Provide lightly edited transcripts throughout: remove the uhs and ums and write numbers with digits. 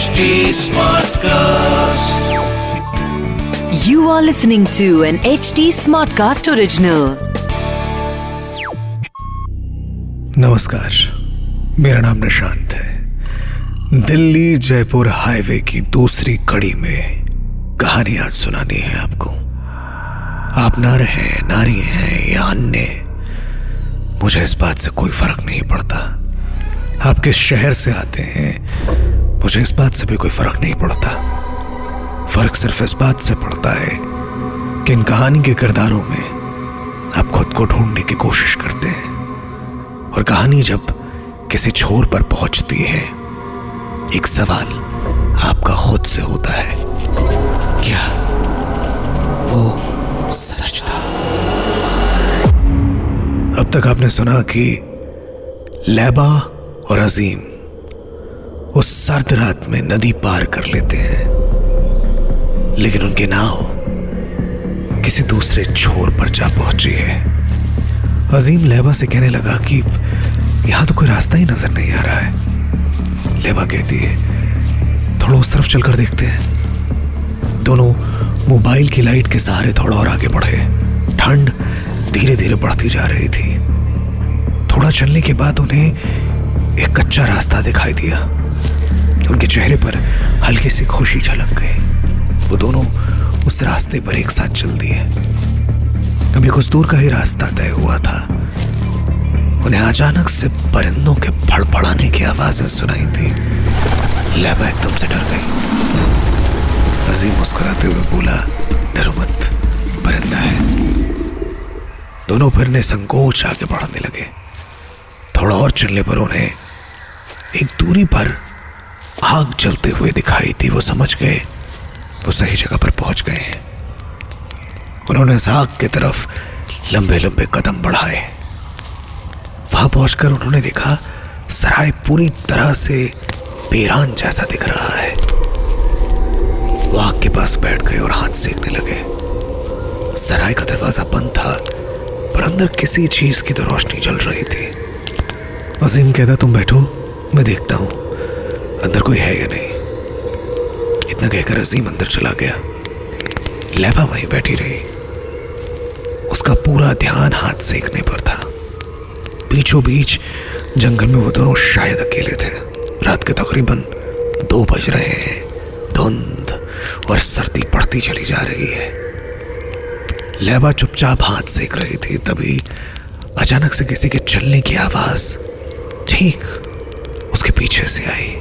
HD Smartcast. You are listening to an HD Smartcast original. नमस्कार, मेरा नाम निशांत है। दिल्ली जयपुर हाईवे की दूसरी कड़ी में कहानी आज सुनानी है आपको। आप नर हैं, नारी हैं या अन्य, मुझे इस बात से कोई फर्क नहीं पड़ता। आप किस शहर से आते हैं, मुझे इस बात से भी कोई फर्क नहीं पड़ता। फर्क सिर्फ इस बात से पड़ता है कि इन कहानी के किरदारों में आप खुद को ढूंढने की कोशिश करते हैं, और कहानी जब किसी छोर पर पहुंचती है, एक सवाल आपका खुद से होता है, क्या वो सच था? अब तक आपने सुना कि लैबा और अजीम उस सर्द रात में नदी पार कर लेते हैं, लेकिन उनकी नाव किसी दूसरे छोर पर जा पहुंची है। अजीम लैबा से कहने लगा कि यहां तो कोई रास्ता ही नजर नहीं आ रहा है। लैबा कहती है, थोड़ा उस तरफ चलकर देखते हैं। दोनों मोबाइल की लाइट के सहारे थोड़ा और आगे बढ़े। ठंड धीरे धीरे बढ़ती जा रही थी। थोड़ा चलने के बाद उन्हें एक कच्चा रास्ता दिखाई दिया। उनके चेहरे पर हल्की सी खुशी झलक गई। वो दोनों उस रास्ते पर एक साथ चल दिए। अभी कुछ दूर का ही रास्ता तय हुआ था, उन्हें अचानक से परिंदों के फड़फड़ाने की आवाजें सुनाई थी। लैबा एकदम से डर गई। अजीम मुस्कुराते हुए बोला, डरो मत, परिंदा है। दोनों फिर निसंकोच आगे बढ़ने लगे। थोड़ा और चलने पर उन्हें एक दूरी पर आग जलते हुए दिखाई थी। वो समझ गए वो सही जगह पर पहुंच गए हैं। उन्होंने इस आग की तरफ लंबे लंबे कदम बढ़ाए। वहां पहुंचकर उन्होंने देखा सराय पूरी तरह से वीरान जैसा दिख रहा है। वो आग के पास बैठ गए और हाथ सेकने लगे। सराय का दरवाजा बंद था, पर अंदर किसी चीज की तो रोशनी जल रही थी। अजीम कहता, तुम बैठो, मैं देखता हूं अंदर कोई है या नहीं। इतना कहकर अजीम अंदर चला गया। लैबा वहीं बैठी रही। उसका पूरा ध्यान हाथ सेकने पर था। बीचों बीच जंगल में वो दोनों शायद अकेले थे। रात के तकरीबन 2 बज रहे हैं। धुंध और सर्दी बढ़ती चली जा रही है। लैबा चुपचाप हाथ सेक रही थी। तभी अचानक से किसी के चलने की आवाज ठीक उसके पीछे से आई।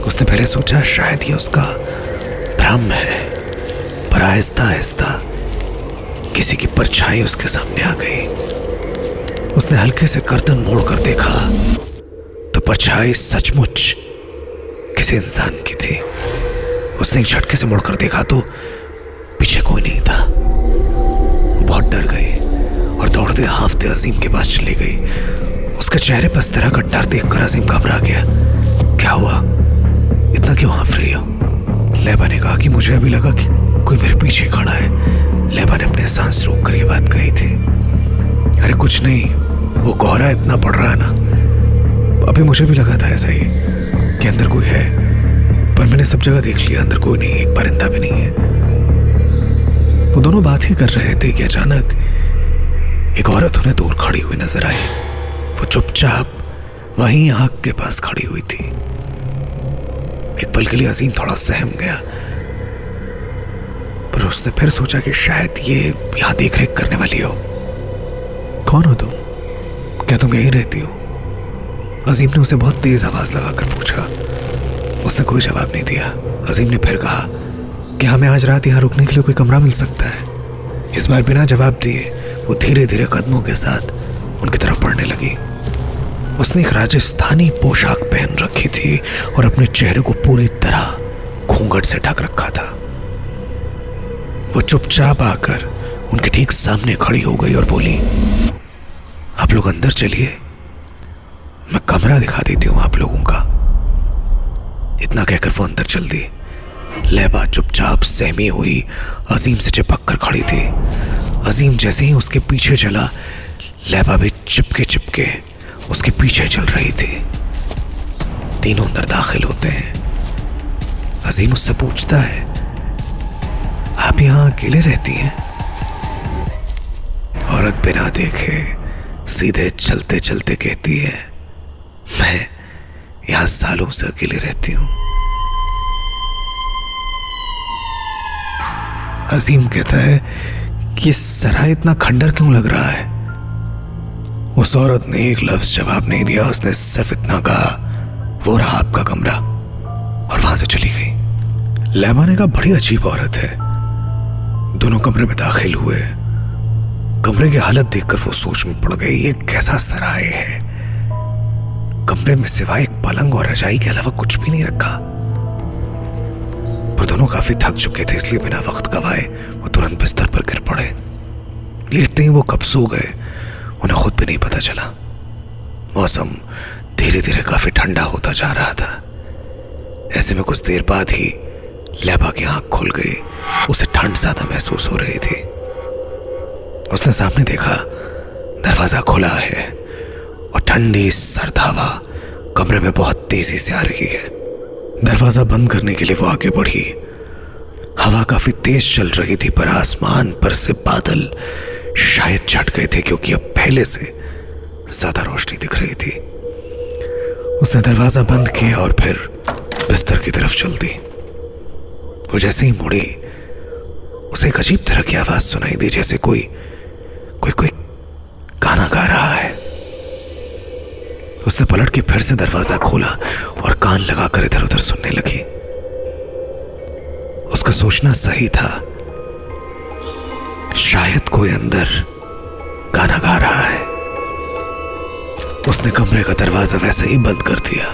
उसने पहले सोचा शायद ये उसका भ्रम है, पर आहिस्ता आहिस्ता किसी की परछाई उसके सामने आ गई। उसने हल्के से गर्दन मोड़कर देखा तो परछाई सचमुच किसी इंसान की थी। उसने एक झटके से मुड़कर देखा तो पीछे कोई नहीं था। वो बहुत डर गई और दौड़ते हांफते अजीम के पास चली गई। उसके चेहरे पर इस तरह का डर देखकर अजीम घबरा गया। क्या हुआ, इतना क्यों हाँफ रही हो? लैबा ने कहा कि मुझे अभी लगा कि कोई मेरे पीछे खड़ा है। लैबा ने अपने सांस रोककर ये बात कही थी। अरे कुछ नहीं, वो कोहरा इतना पड़ रहा है ना, अभी मुझे भी लगा था ऐसा ही कि अंदर कोई है, पर मैंने सब जगह देख लिया, अंदर कोई नहीं, एक परिंदा भी नहीं है। वो दोनों बात ही कर रहे थे कि अचानक एक औरत उन्हें दूर खड़ी हुई नजर आई। वो चुपचाप वहीं आग के पास खड़ी हुई थी। एक पल के लिए अजीम थोड़ा सहम गया, पर उसने फिर सोचा कि शायद ये यहां देख रेख करने वाली हो। कौन हो तुम? क्या तुम यहीं रहती हो? अजीम ने उसे बहुत तेज आवाज लगाकर पूछा। उसने कोई जवाब नहीं दिया। अजीम ने फिर कहा कि हमें आज रात यहां रुकने के लिए कोई कमरा मिल सकता है। इस बार बिना जवाब दिए वो धीरे धीरे कदमों के साथ उनकी तरफ बढ़ने लगी। उसने एक राजस्थानी पोशाक पहन रखी थी और अपने चेहरे को पूरी तरह घूंघट से ढक रखा था। वो चुपचाप आकर उनके ठीक सामने खड़ी हो गई और बोली, आप लोग अंदर चलिए, मैं कमरा दिखा देती हूं आप लोगों का। इतना कहकर वो अंदर चल दी। लैबा चुपचाप सहमी हुई अजीम से चिपक कर खड़ी थी। अजीम जैसे ही उसके पीछे चला, लैबा भी चिपके चिपके उसके पीछे चल रही थी। तीनों अंदर दाखिल होते हैं। अजीम उससे पूछता है, आप यहां अकेले रहती हैं? औरत बिना देखे सीधे चलते चलते कहती है, मैं यहां सालों से अकेले रहती हूं। अजीम कहता है कि सराय इतना खंडर क्यों लग रहा है? उस औरत ने एक लफ्ज जवाब नहीं दिया। उसने सिर्फ इतना कहा, वो रहा आपका कमरा, और वहां से चली गई। लैबा ने कहा, बड़ी अजीब औरत है। दोनों कमरे में दाखिल हुए। कमरे की हालत देखकर वो सोच में पड़ गई, ये कैसा सराय है? कमरे में सिवाय एक पलंग और रजाई के अलावा कुछ भी नहीं रखा। पर दोनों काफी थक चुके थे, इसलिए बिना वक्त गवाए वो तुरंत बिस्तर पर गिर पड़े। लेटते ही वो कब सो गए उन्हें खुद भी नहीं पता चला। मौसम धीरे धीरे काफी ठंडा होता जा रहा था। ऐसे में कुछ देर बाद ही लैबा की आंख खुल गई। उसे ठंड ज्यादा महसूस हो रही थी। उसने सामने देखा, दरवाजा खुला है और ठंडी सर्द हवा कमरे में बहुत तेजी से आ रही है। दरवाजा बंद करने के लिए वो आगे बढ़ी। हवा काफी तेज चल रही थी, पर आसमान पर से बादल शायद छट गए थे, क्योंकि अब पहले से ज्यादा रोशनी दिख रही थी। उसने दरवाजा बंद किया और फिर बिस्तर की तरफ चल दी। वो जैसे ही मुड़ी, उसे एक अजीब तरह की आवाज सुनाई दी, जैसे कोई गाना गा रहा है। उसने पलट के फिर से दरवाजा खोला और कान लगाकर इधर उधर सुनने लगी। उसका सोचना सही था, शायद कोई अंदर गाना गा रहा है। उसने कमरे का दरवाजा वैसे ही बंद कर दिया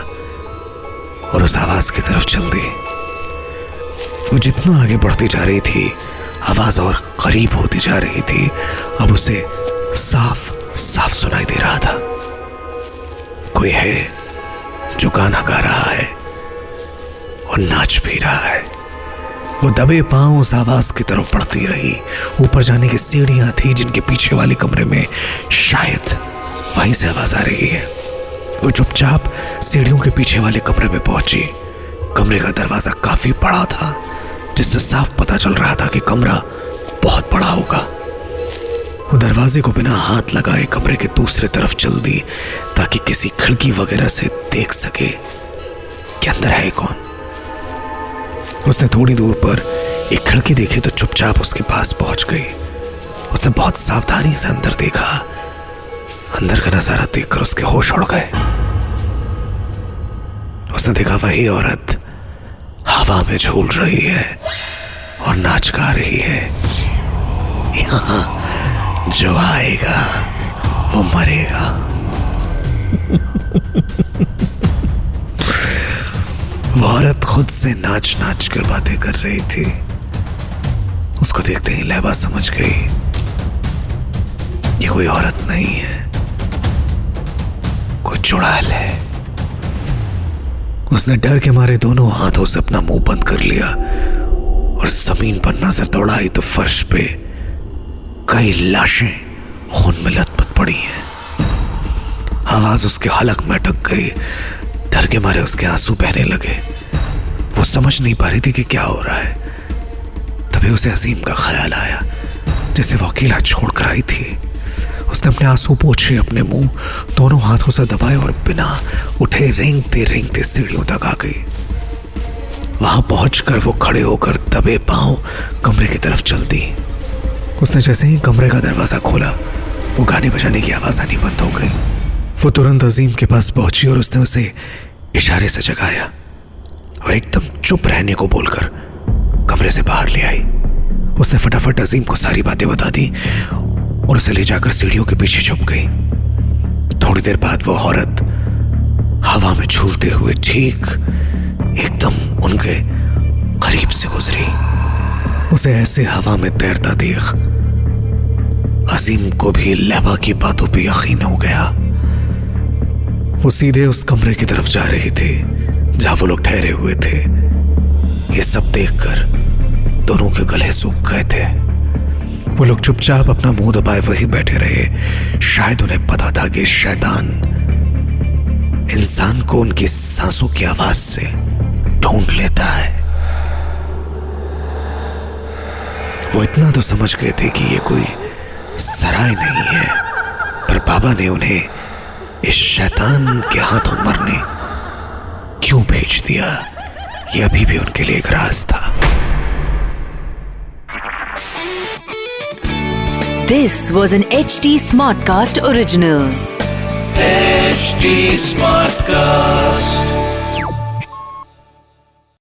और उस आवाज की तरफ चल दी। वो जितना आगे बढ़ती जा रही थी, आवाज और करीब होती जा रही थी। अब उसे साफ साफ सुनाई दे रहा था, कोई है जो गाना गा रहा है और नाच भी रहा है। वो दबे पांव उस आवाज की तरफ बढ़ती रही। ऊपर जाने की सीढ़ियां थी, जिनके पीछे वाले कमरे में शायद वहीं से आवाज आ रही है। वो चुपचाप सीढ़ियों के पीछे वाले कमरे में पहुंची। कमरे का दरवाजा काफी बड़ा था, जिससे साफ पता चल रहा था कि कमरा बहुत बड़ा होगा। वो दरवाजे को बिना हाथ लगाए कमरे के दूसरे तरफ चल दी, ताकि किसी खिड़की वगैरह से देख सके कि अंदर है कौन। उसने थोड़ी दूर पर एक खिड़की देखी तो चुपचाप उसके पास पहुंच गई। उसने बहुत सावधानी से अंदर देखा। अंदर का नजारा देखकर उसके होश उड़ गए। उसने देखा वही औरत हवा में झूल रही है और नाच गा रही है। यहां जो आएगा वो मरेगा। वो औरत खुद से नाच नाच कर बातें कर रही थी। उसको देखते ही लैबा समझ गई ये कोई औरत नहीं है, कोई चुड़ैल है। उसने डर के मारे दोनों हाथों से अपना मुंह बंद कर लिया और जमीन पर नजर दौड़ाई तो फर्श पे कई लाशें खून में लथपथ पड़ी हैं। आवाज उसके हलक में अटक गई। डर के मारे उसके आंसू बहने लगे। वो समझ नहीं पा रही थी कि क्या हो रहा है। तभी उसे अजीम का ख्याल आया, जिसे वो अकेला छोड़कर आई थी। उसने अपने आंसू पोंछे, अपने मुंह दोनों हाथों से दबाए और बिना उठे रेंगते रेंगते सीढ़ियों तक आ गई। वहां पहुंचकर वो खड़े होकर दबे पांव कमरे की तरफ चल दी। उसने जैसे ही कमरे का दरवाजा खोला, वो गाने बजाने की आवाज आनी बंद हो गई। वो तुरंत अजीम के पास पहुंची और उसने उसे इशारे से जगाया और एकदम चुप रहने को बोलकर कमरे से बाहर ले आई। उसने फटाफट अजीम को सारी बातें बता दी और उसे ले जाकर सीढ़ियों के पीछे छुप गई। थोड़ी देर बाद वो औरत हवा में झूलते हुए ठीक एकदम उनके करीब से गुजरी। उसे ऐसे हवा में तैरता देख अजीम को भी लैबा की बातों पे यकीन हो गया। वो सीधे उस कमरे की तरफ जा रही थी जहां वो लोग ठहरे हुए थे। ये सब देखकर दोनों के गले सूख गए थे। वो लोग चुपचाप अपना मुंह दबाए वही बैठे रहे। शायद उन्हें पता था कि शैतान इंसान को उनकी सांसों की आवाज से ढूंढ लेता है। वो इतना तो समझ गए थे कि ये कोई सराय नहीं है, पर बाबा ने उन्हें इस शैतान के हाथों मरने क्यों भेज दिया, ये अभी भी उनके लिए एक राज था। This was an HT Smartcast original. HT Smartcast.